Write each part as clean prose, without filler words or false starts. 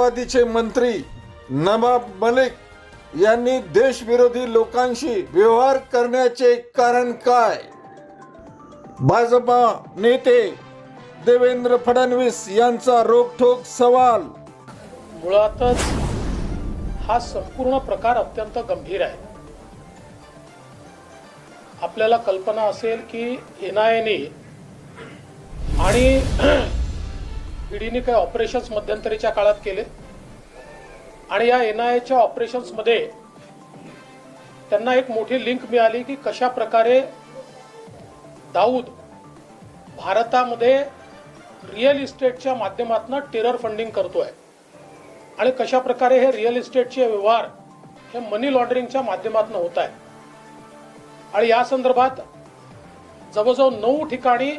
राष्ट्रवादीचे मंत्री नवाब मलिक यांनी देशविरोधी लोकांशी व्यवहार करण्याचे कारण काय? भाजपा नेते देवेंद्र फडणवीस यांचा रोखठोक सवाल। मुळातच हा संपूर्ण प्रकार अत्यंत गंभीर आहे। आपल्याला कल्पना असेल की एनआयएने आणि ईडीने काही ऑपरेशन्स मध्यंतरीच्या काळात केले आणि या एनआयएच्या ऑपरेशन्समध्ये त्यांना एक मोठी लिंक मिळाली की कशा प्रकारे दाऊद भारतामध्ये रिअल इस्टेटच्या माध्यमातून टेरर फंडिंग करतोय आणि कशा प्रकारे हे रिअल इस्टेटचे व्यवहार हे मनी लॉन्ड्रिंगच्या माध्यमातून होत आहेत आणि या संदर्भात जवळजवळ 9 ठिकाणी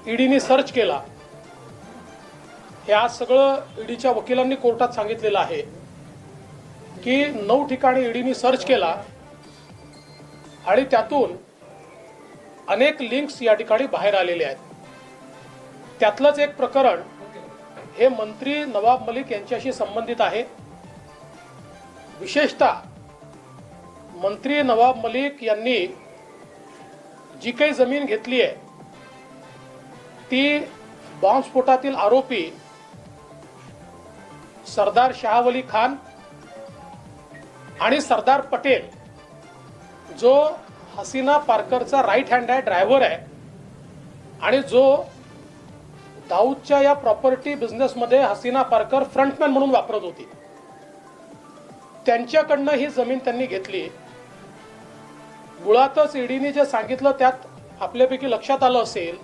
ईडीने सर्च केला। हे आज सगळं ईडीच्या वकिलांनी कोर्टात सांगितलेलं आहे की 9 ठिकाणी ईडीने सर्च केला आणि त्यातून अनेक लिंक्स या ठिकाणी बाहेर आलेले आहेत। त्यातलंच एक प्रकरण हे मंत्री नवाब मलिक यांच्याशी संबंधित आहे। विशेषतः मंत्री नवाब मलिक यांनी जी काही जमीन घेतली आहे ती बॉम्बस्फोटातील आरोपी सरदार शाहवली खान आणि सरदार पटेल जो हसीना पारकरचा राईट हँड आहे, ड्रायव्हर आहे आणि जो दाऊदच्या या प्रॉपर्टी बिझनेसमध्ये हसीना पारकर फ्रंटमॅन म्हणून वापरत होती, त्यांच्याकडनं ही जमीन त्यांनी घेतली। मुळातच ईडीने जे सांगितलं त्यात आपल्यापैकी लक्षात आलं असेल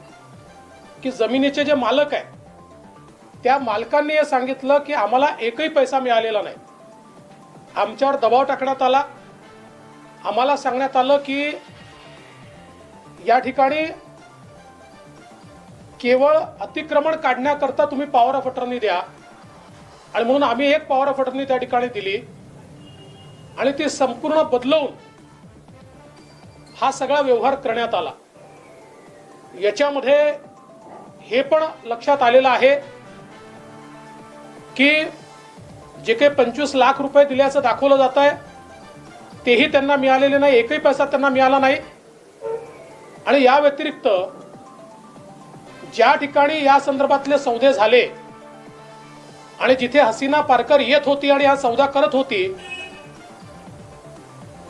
की जमिनीचे जे मालक आहेत त्या मालकांनी हे सांगितलं की आम्हाला एकही पैसा मिळालेला नाही। आमच्यावर दबाव टाकण्यात आला, आम्हाला सांगण्यात आलं की या ठिकाणी केवळ अतिक्रमण काढण्याकरता तुम्ही पॉवर ऑफ अटर्नी द्या आणि म्हणून आम्ही एक पॉवर ऑफ अटर्नी त्या ठिकाणी दिली आणि ती संपूर्ण बदलवून हा सगळा व्यवहार करण्यात आला। याच्यामध्ये हे पण लक्षात आलेलं आहे की जे काही 25 लाख रुपये दिल्याचं दाखवलं जात आहे तेही त्यांना मिळालेले नाही, एकही पैसा त्यांना मिळाला नाही। आणि या व्यतिरिक्त ज्या ठिकाणी या संदर्भातले सौदे झाले आणि जिथे हसीना पारकर येत होती आणि हा सौदा करत होती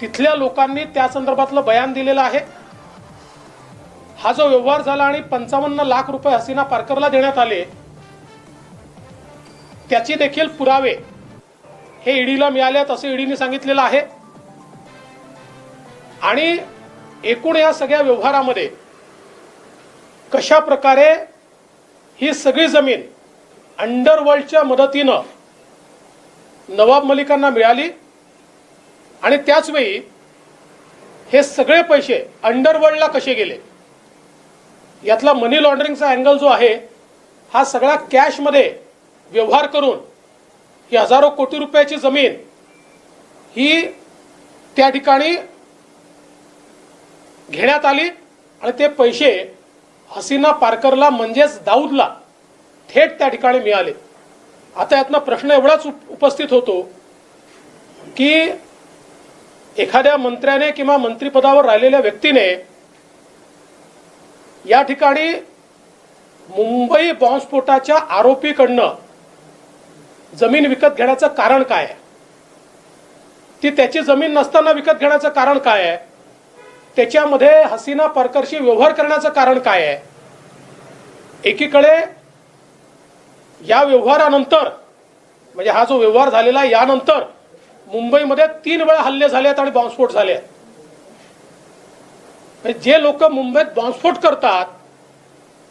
तिथल्या लोकांनी त्या संदर्भातलं बयान दिलेलं आहे। हा जो व्यवहार झाला आणि 55 लाख रुपये हसीना पारकरला देण्यात आले त्याची देखील पुरावे हे ईडीला मिळालेत असं ईडीने सांगितलेलं आहे। आणि एकूण या सगळ्या व्यवहारामध्ये कशा प्रकारे ही सगळी जमीन अंडरवर्ल्डच्या मदतीनं नवाब मलिकांना मिळाली आणि त्याच वेळी हे सगळे पैसे अंडरवर्ल्डला कसे गेले यातला मनी लॉन्ड्रिंगचा अँगल जो आहे हा सगळा कॅशमध्ये व्यवहार करून ही हजारो कोटी रुपयाची जमीन ही त्या ठिकाणी घेण्यात आली आणि ते पैसे हसीना पारकरला म्हणजेच दाऊदला थेट त्या ठिकाणी मिळाले। आता यातनं प्रश्न एवढाच उपस्थित होतो की एखाद्या मंत्र्याने किंवा मंत्रिपदावर राहिलेल्या व्यक्तीने या ठिकाणी मुंबई बॉम्बस्फोटाच्या आरोपीकडनं जमीन विकत घेण्याचं कारण काय आहे? ती त्याची जमीन नसताना विकत घेण्याचं कारण काय आहे? त्याच्यामध्ये हसीना पारकरशी व्यवहार करण्याचं कारण काय आहे? एकीकडे या व्यवहारानंतर म्हणजे हा जो व्यवहार झालेला यानंतर मुंबईमध्ये 3 वेळा हल्ले झाले आहेत आणि बॉम्बस्फोट झाले आहेत। जे लोक मुंबईत बॉम्बस्फोट करतात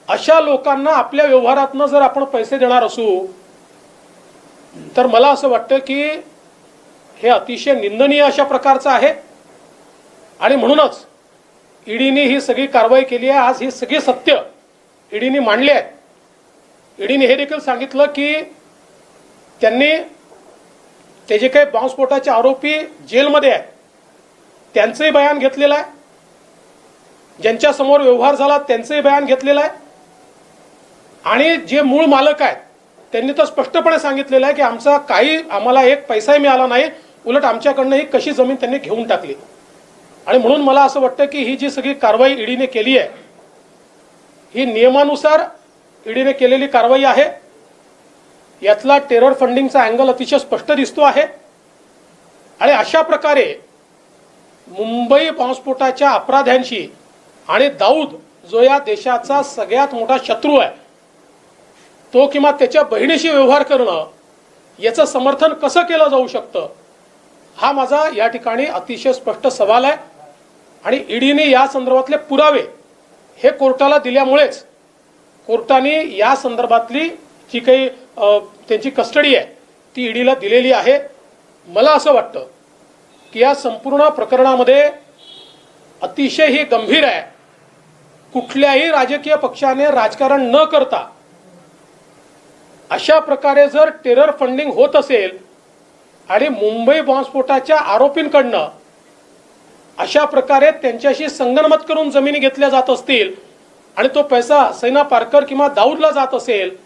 अशा लोकांना आपल्या व्यवहारातनं जर आपण पैसे देणार असू तर मला असं वाटतं की हे अतिशय निंदनीय अशा प्रकारचं आहे आणि म्हणूनच ईडीने ही सगळी कारवाई केली आहे। आज ही सगळी सत्य ईडीने मांडली आहेत। ईडीने हे देखील सांगितलं की त्यांनी ते जे काही बॉम्बस्फोटाचे आरोपी जेलमध्ये आहेत त्यांचंही बयान घेतलेलं आहे, ज्यांच्या समोर व्यवहार झाला त्यांचंही बयान घेतलेलं आहे आणि जे मूळ मालक आहेत त्यांनी तर स्पष्टपणे सांगितलेलं आहे की आम्हाला एक पैसाही मिळाला नाही, उलट आमच्याकडनं ही कशी जमीन त्यांनी घेऊन टाकली. आणि म्हणून मला असं वाटतं की ही जी सगळी कारवाई ईडीने केली आहे ही नियमानुसार ईडीने केलेली कारवाई आहे. यातला टेरर फंडिंगचा अँगल अतिशय स्पष्ट दिसतो आहे. आणि अशा प्रकारे मुंबई बॉम्बस्फोटाच्या अपराध्यांशी आणि दाऊद जो या देशाचा सगळ्यात मोठा शत्रू आहे तो किंवा त्याच्या बहिणीशी व्यवहार करणं याचं समर्थन कसं केलं जाऊ शकतं हा माझा या ठिकाणी अतिशय स्पष्ट सवाल आहे. आणि ईडीने या संदर्भातले पुरावे हे कोर्टाला दिल्यामुळेच कोर्टाने या संदर्भातली जी काही त्यांची कस्टडी आहे ती ईडीला दिलेली आहे. मला असं वाटतं की या संपूर्ण प्रकरणामध्ये अतिशय ही गंभीर आहे. कुठल्याही राजकीय पक्षाने राजकारण न करता अशा प्रकारे जर टेरर फंडिंग होत असेल आणि मुंबई बॉम्बस्फोटाच्या आरोपींकडनं अशा प्रकारे त्यांच्याशी संगनमत करून जमिनी घेतल्या जात असतील आणि तो पैसा हसीना पारकर किंवा दाऊदला जात असेल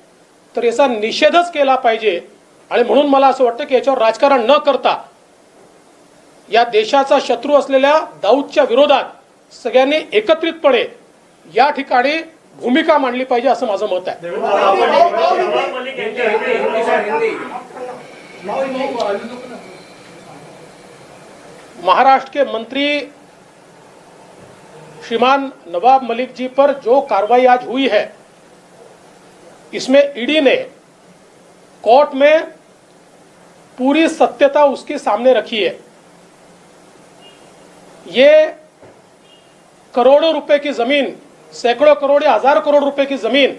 तर याचा निषेधच केला पाहिजे. आणि म्हणून मला असं वाटतं की याच्यावर राजकारण न करता या देशाचा शत्रू असलेल्या दाऊदच्या विरोधात सगळ्यांनी एकत्रितपणे या ठिकाणी भूमिका मांडली पाहिजे असं माझं मत आहे. महाराष्ट्र के मंत्री श्रीमान नवाब मलिक जी पर जो कार्रवाई आज हुई है इसमें ईडी ने कोर्ट में पूरी सत्यता उसके सामने रखी है. ये करोड़ों रुपए की जमीन, सैकड़ों करोड़ या हजार करोड़ रुपए की जमीन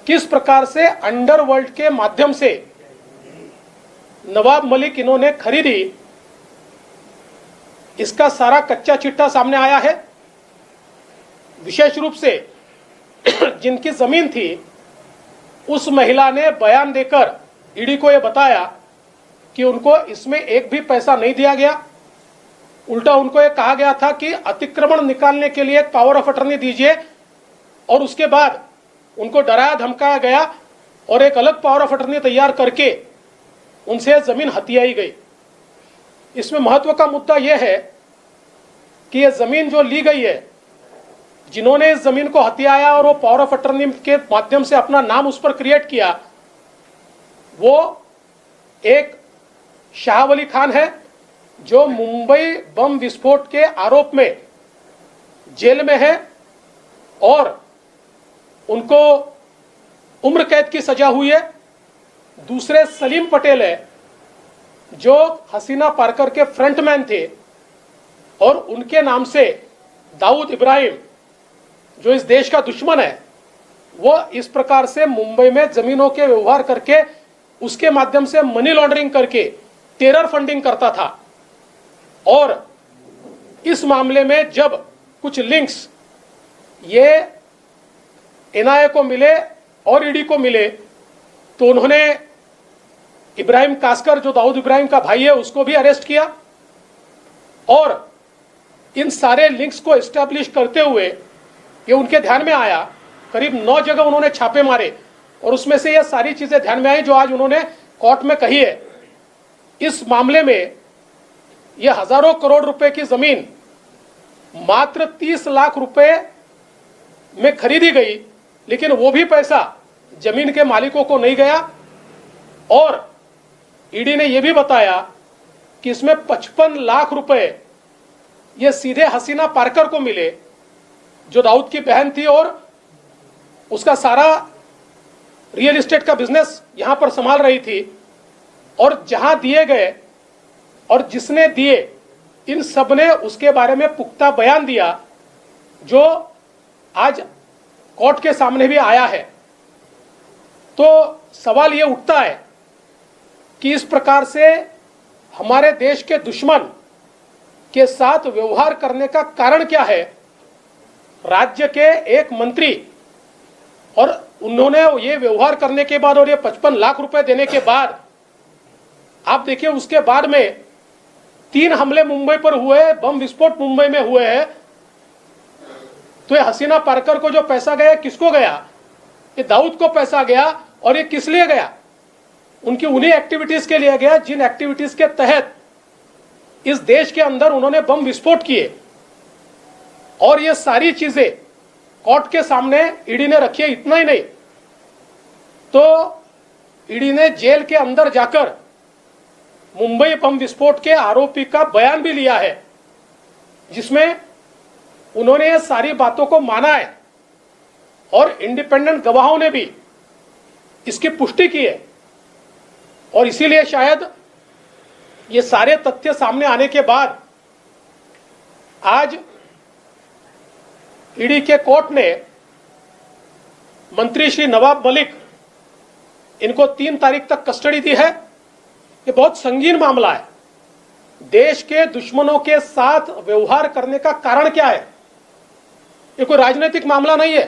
किस प्रकार से अंडरवर्ल्ड के माध्यम से नवाब मलिक इन्होंने खरीदी इसका सारा कच्चा चिट्ठा सामने आया है. विशेष रूप से जिनकी जमीन थी उस महिला ने बयान देकर ईडी को यह बताया कि उनको इसमें एक भी पैसा नहीं दिया गया. उल्टा उनको यह कहा गया था कि अतिक्रमण निकालने के लिए एक पावर ऑफ अटर्नी दीजिए और उसके बाद उनको डराया धमकाया गया और एक अलग पावर ऑफ अटर्नी तैयार करके उनसे जमीन हथियाई गई. इसमें महत्व का मुद्दा यह है कि यह जमीन जो ली गई है, जिन्होंने इस जमीन को हथियाया और वो पावर ऑफ अटर्नी के माध्यम से अपना नाम उस पर क्रिएट किया, वो एक शाह वली खान है जो मुंबई बम विस्फोट के आरोप में जेल में है और उनको उम्र कैद की सजा हुई है. दूसरे सलीम पटेल है जो हसीना पारकर के फ्रंटमैन थे और उनके नाम से दाऊद इब्राहिम जो इस देश का दुश्मन है वो इस प्रकार से मुंबई में जमीनों के व्यवहार करके उसके माध्यम से मनी लॉन्ड्रिंग करके टेरर फंडिंग करता था. और इस मामले में जब कुछ लिंक्स ये एनआईए को मिले और ईडी को मिले तो उन्होंने इब्राहिम कास्कर जो दाऊद इब्राहिम का भाई है उसको भी अरेस्ट किया और इन सारे लिंक्स को एस्टैब्लिश करते हुए ये उनके ध्यान में आया. करीब 9 जगह उन्होंने छापे मारे और उसमें से ये सारी चीजें ध्यान में आई जो आज उन्होंने कोर्ट में कही है. इस मामले में ये हजारों करोड़ रुपए की जमीन मात्र 30 लाख रुपए में खरीदी गई, लेकिन वो भी पैसा जमीन के मालिकों को नहीं गया. और ईडी ने यह भी बताया कि इसमें 55 लाख रुपए ये सीधे हसीना पारकर को मिले जो दाऊद की बहन थी और उसका सारा रियल एस्टेट का बिजनेस यहां पर संभाल रही थी. और जहां दिए गए और जिसने दिए इन सब ने उसके बारे में पुख्ता बयान दिया जो आज कोर्ट के सामने भी आया है. तो सवाल ये उठता है कि इस प्रकार से हमारे देश के दुश्मन के साथ व्यवहार करने का कारण क्या है. राज्य के एक मंत्री और उन्होंने ये व्यवहार करने के बाद और ये 55 लाख रुपए देने के बाद आप देखिए उसके बाद में 3 हमले मुंबई पर हुए, बम विस्फोट मुंबई में हुए हैं. तो ये हसीना पारकर को जो पैसा गया किसको गया? ये दाऊद को पैसा गया और ये किस लिए गया? उनकी उन्हीं एक्टिविटीज के लिए गया जिन एक्टिविटीज के तहत इस देश के अंदर उन्होंने बम विस्फोट किए। और ये सारी चीजें कोर्ट के सामने ईडी ने रखी है। इतना ही नहीं तो ईडी ने जेल के अंदर जाकर मुंबई बम विस्फोट के आरोपी का बयान भी लिया है, जिसमें उन्होंने ये सारी बातों को माना है और इंडिपेंडेंट गवाहों ने भी इसकी पुष्टि की है। और इसीलिए शायद ये सारे तथ्य सामने आने के बाद आज ईडी के कोर्ट ने मंत्री श्री नवाब मलिक इनको 3 तारीख तक कस्टडी दी है। ये बहुत संगीन मामला है। देश के दुश्मनों के साथ व्यवहार करने का कारण क्या है? ये कोई राजनीतिक मामला नहीं है।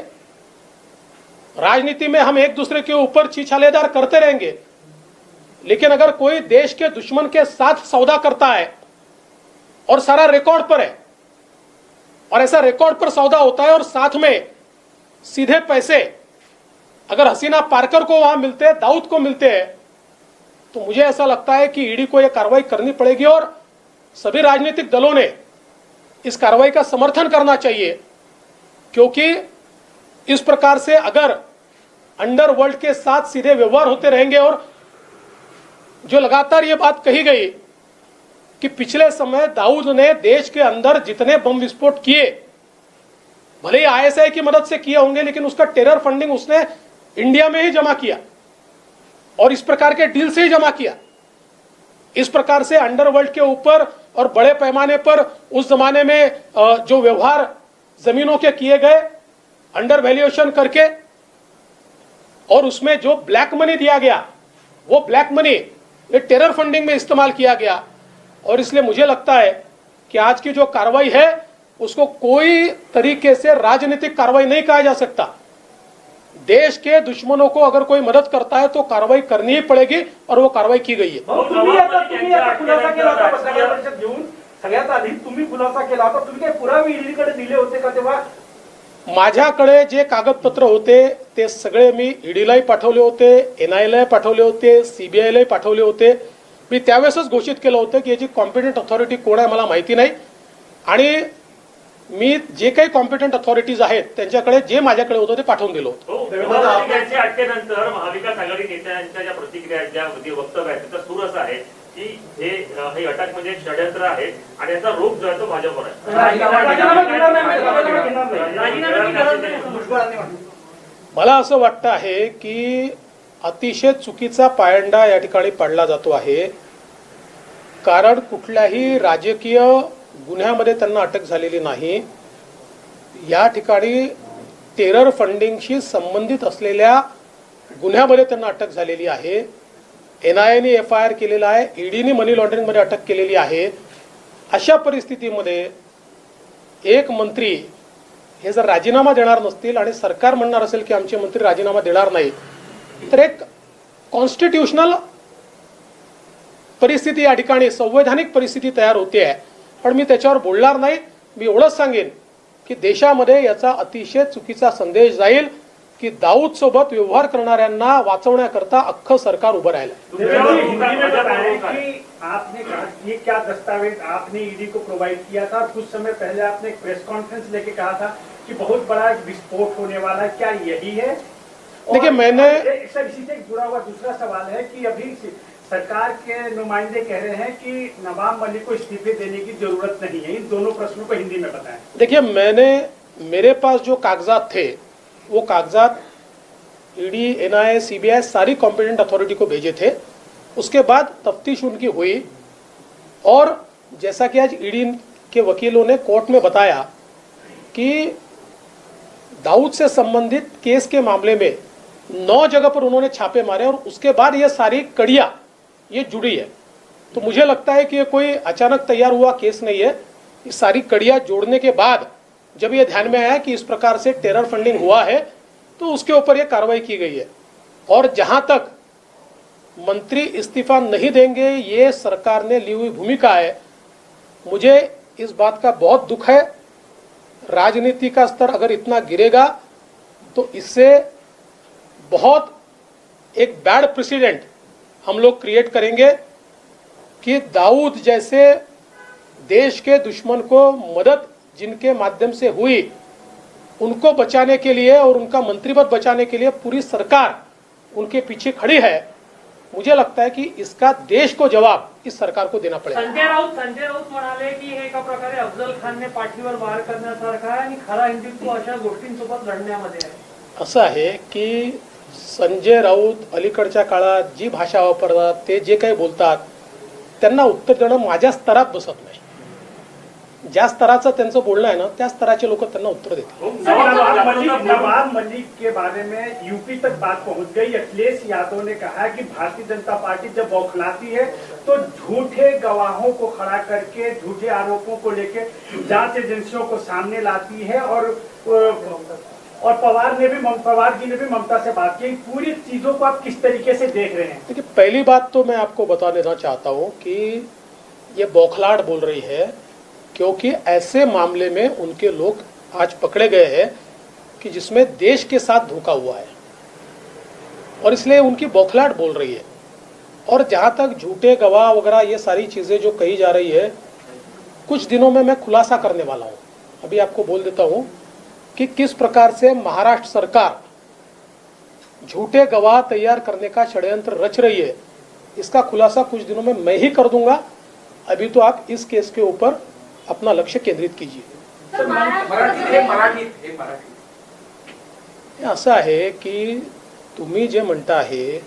राजनीति में हम एक दूसरे के ऊपर छीछालेदार करते रहेंगे, लेकिन अगर कोई देश के दुश्मन के साथ सौदा करता है और सारा रिकॉर्ड पर है, और ऐसा रिकॉर्ड पर सौदा होता है और साथ में सीधे पैसे अगर हसीना पारकर को वहां मिलते हैं, दाऊद को मिलते हैं, तो मुझे ऐसा लगता है कि ईडी को यह कार्रवाई करनी पड़ेगी और सभी राजनीतिक दलों ने इस कार्रवाई का समर्थन करना चाहिए। क्योंकि इस प्रकार से अगर अंडरवर्ल्ड के साथ सीधे व्यवहार होते रहेंगे, और जो लगातार ये बात कही गई कि पिछले समय दाऊद ने देश के अंदर जितने बम विस्फोट किए, भले ही आईएसआई की मदद से किए होंगे, लेकिन उसका टेरर फंडिंग उसने इंडिया में ही जमा किया और इस प्रकार के डील से ही जमा किया। इस प्रकार से अंडरवर्ल्ड के ऊपर और बड़े पैमाने पर उस जमाने में जो व्यवहार जमीनों के किए गए अंडर वैल्यूएशन करके, और उसमें जो ब्लैक मनी दिया गया, वो ब्लैक मनी ये टेरर फंडिंग में इस्तेमाल किया गया। और इसलिए मुझे लगता है कि आज की जो कार्रवाई है उसको कोई तरीके से राजनीतिक कार्रवाई नहीं कहा जा सकता। देश के दुश्मनों को अगर कोई मदद करता है तो कार्रवाई करनी ही पड़ेगी, और वो कार्रवाई की गई है। तुम्ही आता खुलासा केला होता पत्रकार परिषद घेऊन, सगळ्यात आधी तुम्ही खुलासा केला होता, तुम्ही काही पुरावे ईडीकडे दिले होते का तेव्हा? माझ्याकडे जे कागदपत्र होते ते सगळे मी ईडीलाही पाठवले होते, एनआयला पाठवले होते, सीबीआयलाही पाठवले होते। मी त्यावेळेसच घोषित केलं होतं की याची कॉम्पिटंट अथॉरिटी कोण आहे मला माहिती नाही, आणि मी जे काही कॉम्पिटंट अथॉरिटीज आहेत त्यांच्याकडे जे माझ्याकडे होतं ते पाठवून दिलं होतं। त्यांच्या अटकेनंतर महाविकास आघाडी नेत्यांच्या ज्या प्रतिक्रिया आहेत, ज्या वक्तव्य आहेत, त्याचा सूर असा आहे की हे अटक म्हणजे एक षड्यंत्र आहे आणि याचा रोख जो आहे तो भाजपवर आहे। मला असं वाटतं आहे की अतिशय चुकीचा पायंडा या ठिकाणी पाडला जातो आहे, कारण कुठल्याही राजकीय गुन्ह्यामध्ये त्यांना अटक झालेली नाही। या ठिकाणी टेरर फंडिंगशी संबंधित असलेल्या गुन्ह्यामध्ये त्यांना अटक झालेली आहे। एनआयएने एफआयआर केलेला आहे, ईडीने मनी लॉन्ड्रिंगमध्ये अटक केलेली आहे। अशा परिस्थितीमध्ये एक मंत्री हे जर राजीनामा देणार नसतील आणि सरकार म्हणणार असेल की आमचे मंत्री राजीनामा देणार नाही, तर एक कॉन्स्टिट्यूशनल परिस्थिती या ठिकाणी संवैधानिक परिस्थिती तयार होते आहे। पण मी त्याच्यावर बोलणार नाही। मी एवढंच सांगेन की देशामध्ये याचा अतिशय चुकीचा संदेश जाईल की दाऊद सोबत व्यवहार करणाऱ्यांना वाचवण्याकरता अख्खं सरकार उभं राहिलं। आपने कहा ये क्या दस्तावेज आपने ईडी को प्रोवाइड किया था? कुछ समय पहले आपने एक प्रेस कॉन्फ्रेंस लेके कहा था कि बहुत बड़ा विस्फोट होने वाला है, क्या यही है? देखिए मैंने सर इसी से जुड़ा हुआ दूसरा सवाल है कि अभी सरकार के नुमाइंदे कह रहे हैं कि नवाब मलिक को इस्तीफे देने की जरूरत नहीं है। इन दोनों प्रश्नों को हिंदी में बताएं। देखिए मेरे पास जो कागजात थे वो कागजात ईडी, एनआईए, सीबीआई सारी कॉम्पिटेंट अथॉरिटी को भेजे थे। उसके बाद तफ्तीश उनकी हुई और जैसा कि आज ईडी के वकीलों ने कोर्ट में बताया कि दाऊद से संबंधित केस के मामले में 9 जगह पर उन्होंने छापे मारे और उसके बाद ये सारी कड़ियां ये जुड़ी है। तो मुझे लगता है कि ये कोई अचानक तैयार हुआ केस नहीं है। ये सारी कड़ियां जोड़ने के बाद जब ये ध्यान में आया कि इस प्रकार से टेरर फंडिंग हुआ है तो उसके ऊपर ये कार्रवाई की गई है। और जहां तक मंत्री इस्तीफा नहीं देंगे ये सरकार ने ली हुई भूमिका है, मुझे इस बात का बहुत दुख है। राजनीति का स्तर अगर इतना गिरेगा तो इससे बहुत एक बैड प्रेसिडेंट हम लोग क्रिएट करेंगे कि दाऊद जैसे देश के दुश्मन को मदद जिनके माध्यम से हुई, उनको बचाने के लिए और उनका मंत्रिपद बचाने के लिए पूरी सरकार उनके पीछे खड़ी है। मुझे लगता है कि इसका देश को जवाब इस सरकार को देना पड़ेगा। संजय राऊत म्हणाले की हे एका प्रकारे अफजल खानने पाठीवर वार करण्यासारखा आहे आणि खरा हिंदुत्व अशा गोष्टींसोबत लढण्यामध्ये आहे। असं आहे की संजय राऊत अलीकडच्या काळात जी भाषा वापरतात, ते जे काही बोलतात, त्यांना उत्तर देणं माझ्या स्तरात बसत नाही। ज्या स्तराचं त्यांचं बोलणं आहे ना, त्या स्तराचे लोक त्यांना उत्तर देतील। नवाब मलिक के बारे में यूपी तक बात पहुंच गई। अखिलेश यादव ने कहा कि भारतीय जनता पार्टी जब बौखलाती है तो झूठे गवाहों को खड़ा करके झूठे आरोपों को लेकर जांच एजेंसियों को सामने लाती है। और पवार जी ने भी ममता से बात की। पूरी चीजों को आप किस तरीके से देख रहे हैं? देखिए, पहली बात तो मैं आपको बता देना चाहता हूं कि ये बौखलाहट बोल रही है, क्योंकि ऐसे मामले में उनके लोग आज पकड़े गए हैं कि जिसमें देश के साथ धोखा हुआ है, और इसलिए उनकी बौखलाहट बोल रही है। और जहां तक झूठे गवाह वगैरह ये सारी चीजें जो कही जा रही है, कुछ दिनों में मैं खुलासा करने वाला हूं। अभी आपको बोल देता हूं कि किस प्रकार से महाराष्ट्र सरकार झूठे गवाह तैयार करने का षड्यंत्र रच रही है। इसका खुलासा कुछ दिनों में मैं ही कर दूंगा। अभी तो आप इस केस के ऊपर अपना लक्ष्य केंद्रित कीजिए। असं आहे की तुम्ही जे म्हणता आहे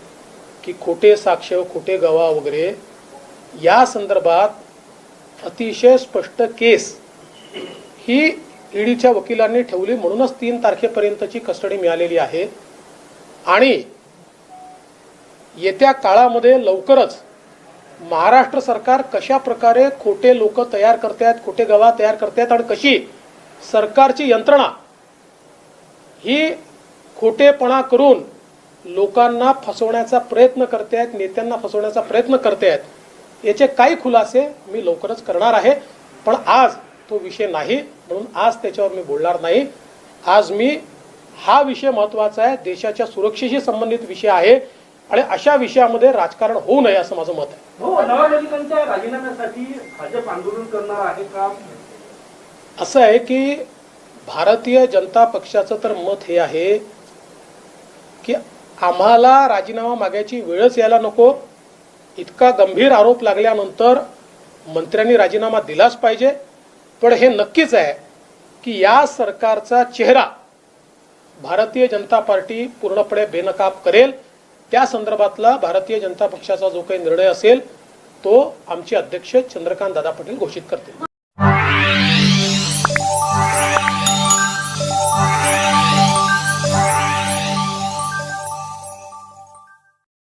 की खोटे साक्ष, खोटे गवाह वगैरे, या संदर्भात अतिशय स्पष्ट केस ही ईडीच्या वकिलांनी ठेवली, म्हणूनच 3 तारखेपर्यंतची कस्टडी मिळालेली आहे। आणि येत्या काळामध्ये लवकरच महाराष्ट्र सरकार कशा प्रकारे खोटे लोक तयार करतात, खोटे गवाह तयार करतात, आणि कशी सरकारची यंत्रणा ही खोटेपणा करून लोकांना फसवण्याचा प्रयत्न करतात, नेत्यांना फसवण्याचा प्रयत्न करतात, याचे काही खुलासे मी लवकरच करणार आहे। पण आज तो विषय नाही, म्हणून आज त्याच्यावर मी बोलणार नाही। आज मी हा विषय महत्त्वाचा आहे, देशाच्या सुरक्षेशी संबंधित विषय आहे, आणि अशा विषयामध्ये राजकारण होऊ नये असं माझं मत आहे। नवाब मलिकांच्या राजीनाम्यासाठी भाजप आंदोलन करणार आहे का? असं आहे की भारतीय जनता पक्षाचं तर मत हे आहे की आम्हाला राजीनामा मागायची वेळच यायला नको। इतका गंभीर आरोप लागल्यानंतर मंत्र्यांनी राजीनामा दिलाच पाहिजे। पण हे नक्कीच आहे की या सरकारचा चेहरा भारतीय जनता पार्टी पूर्णपणे बेनकाब करेल। त्या संदर्भातला भारतीय जनता पक्षाचा जो काही निर्णय असेल तो आमचे अध्यक्ष चंद्रकांत दादा पाटील घोषित करतील।